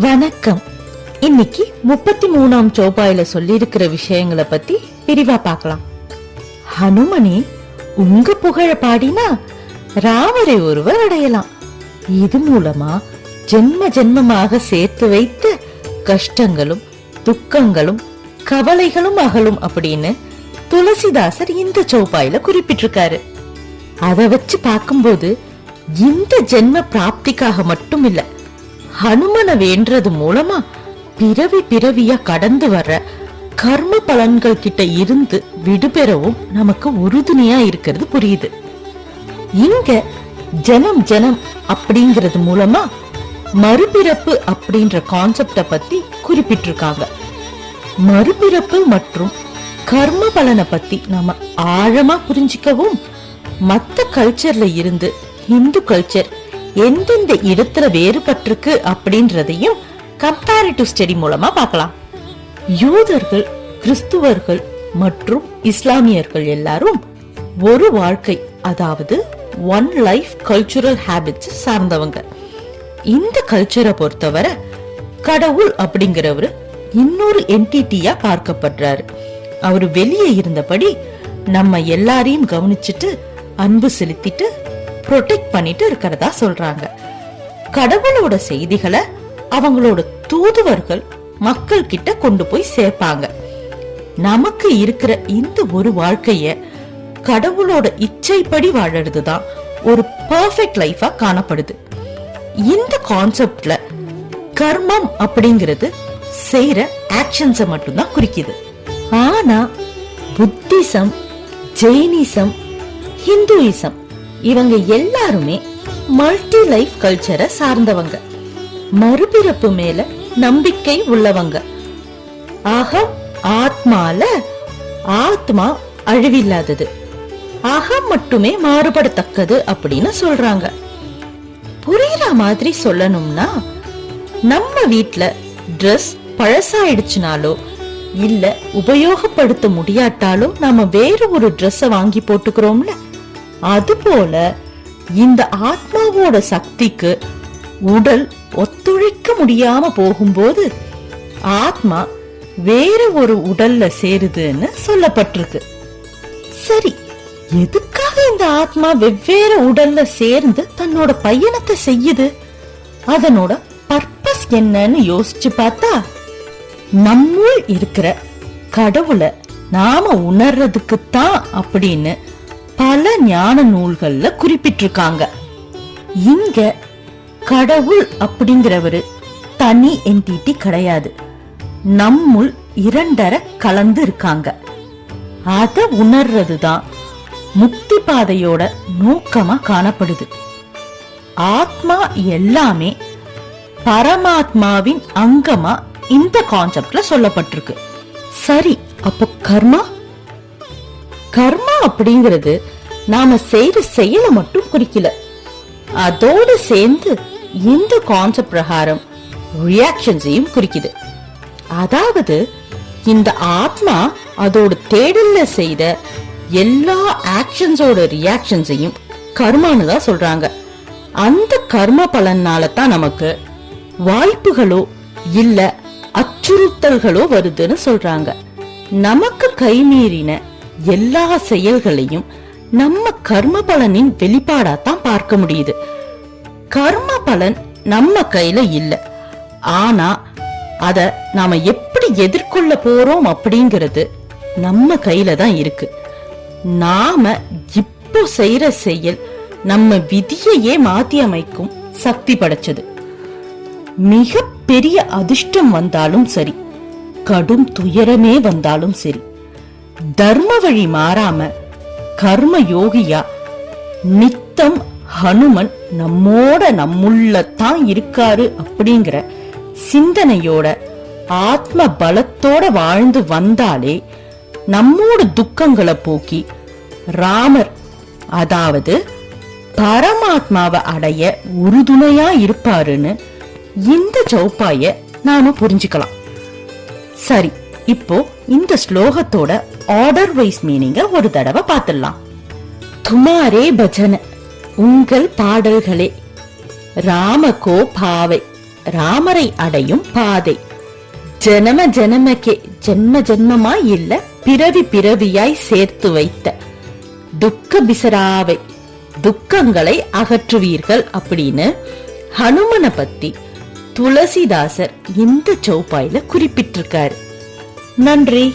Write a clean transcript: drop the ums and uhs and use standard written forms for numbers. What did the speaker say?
வணக்கம். இன்னைக்கு 33ஆம் சோபாயில சொல்லி இருக்கிற விஷயங்களை பத்தி விரிவா பார்க்கலாம். ஹனுமனே, உங்க புகழ பாடினா ராமரை ஒருவர் அடையலாம். இது மூலமா ஜென்ம ஜென்மமாக சேர்த்து வைத்த கஷ்டங்களும் துக்கங்களும் கவலைகளும் அகலும் அப்படின்னு துளசிதாசர் இந்த சோபாயில குறிப்பிட்டிருக்காரு. அதை வச்சு பார்க்கும்போது இந்த ஜென்ம பிராப்திக்காக மட்டும் இல்ல, ஹனுமனை வேண்டது மூலமா பிறவி பிறவியா கடந்து வர்ற கர்ம பலன்கள் கிட்ட இருந்து விடுபெறவும் நமக்கு உறுதுணையா இருக்கிறது புரியுது. இங்க ஜனம் ஜனம் அப்படிங்கறது மூலமா மறுபிறப்பு அப்படின்ற கான்செப்ட பத்தி குறிப்பிட்டிருக்காங்க. மறுபிறப்பு மற்றும் கர்ம பலனை பத்தி நாம ஆழமா புரிஞ்சிக்கவும் மத்த கல்ச்சர்ல இருந்து இந்து கல்ச்சர் எந்தெந்த இடத்துல வேறுபட்டிருக்கு அப்படின்றதையும் கம்பேரிட்டிவ் ஸ்டடி மூலமா பார்க்கலாம். யூதர்கள், கிறிஸ்துவர்கள் மற்றும் இஸ்லாமியர்கள் எல்லாரும் ஒரு வாழ்க்கை, அதாவது ஒன் லைஃப் கல்ச்சுரல் ஹேபிட்ஸ் சார்ந்தவங்க. இந்த கல்ச்சரை பொறுத்தவரை கடவுள் அப்படிங்கிறவரு இன்னொரு என்டிட்டியா பார்க்கப்படுறாரு. அவரு வெளியே இருந்தபடி நம்ம எல்லாரையும் கவனிச்சுட்டு அன்பு செலுத்திட்டு ப்ரொடெக்ட் பண்ணிட்டு இருக்கிறதா சொல்றாங்க. கடவுளோட செய்திகளை அவங்களோட தூதுவர்கள் மக்கள் கிட்ட கொண்டு போய் சேர்ப்பாங்க. நமக்கு இருக்கிற இந்த ஒரு வாழ்க்கைய கடவுளோட இச்சைப்படி வாழறதுதான் ஒரு பெர்ஃபெக்ட் லைஃபா காணப்படுது. இந்த கான்செப்ட்ல கர்மம் அப்படிங்கிறது செய்யற ஆக்ஷன்ஸ மட்டும்தான் குறிக்குது. ஆனா புத்திசம், ஜெயினிசம், ஹிந்துயிசம் இவங்க எல்லாருமே மல்டி லைஃப் கல்ச்சரை சார்ந்தவங்க. மறுபிறப்பு மேல நம்பிக்கை உள்ளவங்க. அகம் ஆத்மால ஆத்மா அழிவில்லாதது, அகம் மட்டுமே மாறுபடத்தக்கது அப்படின்னு சொல்றாங்க. புரியுற மாதிரி சொல்லணும்னா, நம்ம வீட்ல ட்ரெஸ் பழசாயிடுச்சுனாலோ இல்ல உபயோகப்படுத்த முடியாட்டாலோ நாம வேற ஒரு ட்ரெஸ்ஸ வாங்கி போட்டுக்கிறோம்ல, அதுபோல இந்த ஆத்மாவோட சக்திக்கு உடல் ஒத்துழைக்க முடியாம போகும்போது ஆத்மா வேற ஒரு உடல்ல சேருதுன்னு சொல்லப்பட்டிருக்கு. சரி, எதுக்காக இந்த ஆத்மா வெவ்வேறு உடல்ல சேர்ந்து தன்னோட பயணத்தை செய்யுது? அதனோட பர்பஸ் என்னன்னு யோசிச்சு பார்த்தா, நம்முள் இருக்கிற கடவுளை நாம உணர்றதுக்குத்தான் அப்படின்னு பல ஞான நூல்கள்ல குறிப்பிட்டிருக்காங்க. இங்க கடவுள் அப்படிங்கிறவரு தனி என்டிட்டி கிடையாது, நம்முள் இரண்டரை கலந்து இருக்காங்க. அத உணர்றதுதான் முக்தி பாதையோட நோக்கமா காணப்படுது. ஆத்மா எல்லாமே பரமாத்மாவின் அங்கமா இந்த கான்செப்ட்ல சொல்லப்பட்டிருக்கு. சரி, அப்போ கர்மா கர்மா அப்படிங்கிறது நாம செய்யற செயலை மட்டும் குறிக்கல, அதோடு சேர்ந்து இந்த கான்செப்ட் பிரகாரம் ரியாக்ஷன்ஸையும் குறிக்குது. அதாவது இந்த ஆத்மா அதோட தேடல்ல செய்த எல்லா ஆக்ஷன்ஸோட ரியாக்ஷன்ஸையும் கர்மான்னு தான் சொல்றாங்க. அந்த கர்ம பலனால தான் நமக்கு வாய்ப்புகளோ இல்ல அச்சுறுத்தல்களோ வருதுன்னு சொல்றாங்க. நமக்கு கைமீறின எல்லா செயல்களையும் நம்ம கர்ம பலனின் வெளிப்பாடாத்தான் பார்க்க முடியுது. கர்ம பலன் நம்ம கையில இல்ல, ஆனா அத நாம எப்படி எதிர்கொள்ள போறோம் அப்படிங்கிறது நம்ம கையில தான் இருக்கு. நாம இப்போ செய்யற செயல் நம்ம விதியையே மாத்தி அமைக்கும் சக்தி படைச்சது. மிக பெரிய அதிர்ஷ்டம் வந்தாலும் சரி, கடும் துயரமே வந்தாலும் சரி, தர்ம வழி மாறாம கர்ம யோகியா நித்தம் ஹனுமன் நம்முள்ளதான் இருக்காரு அப்படிங்கிற சிந்தனையோட ஆத்ம பலத்தோட வாழ்ந்து வந்தாலே நம்மோட துக்கங்களை போக்கி ராமர், அதாவது பரமாத்மாவை அடைய உறுதுணையா இருப்பாருன்னு இந்த சௌப்பாய நாம புரிஞ்சுக்கலாம். சரி, இப்போ இந்த ஸ்லோகத்தோட ஆர்டர் வைஸ் மீனிங்க ஒரு தடவை பார்த்துடலாம். துமாரே பஜன, உங்கள் பாடல்களே, ராமகோ பாவை, ராமரை அடையும் பாதை. ஜனம ஜனமக்கே, ஜென்ம ஜென்மமாய் இல்ல பிறவி பிறவியாய் சேர்த்து வைத்த துக்க பிசராவை, துக்கங்களை அகற்றுவீர்கள் அப்படின்னு ஹனுமனை பத்தி துளசிதாசர் இந்த சௌப்பாயில குறிப்பிட்டிருக்காரு. நன்றி.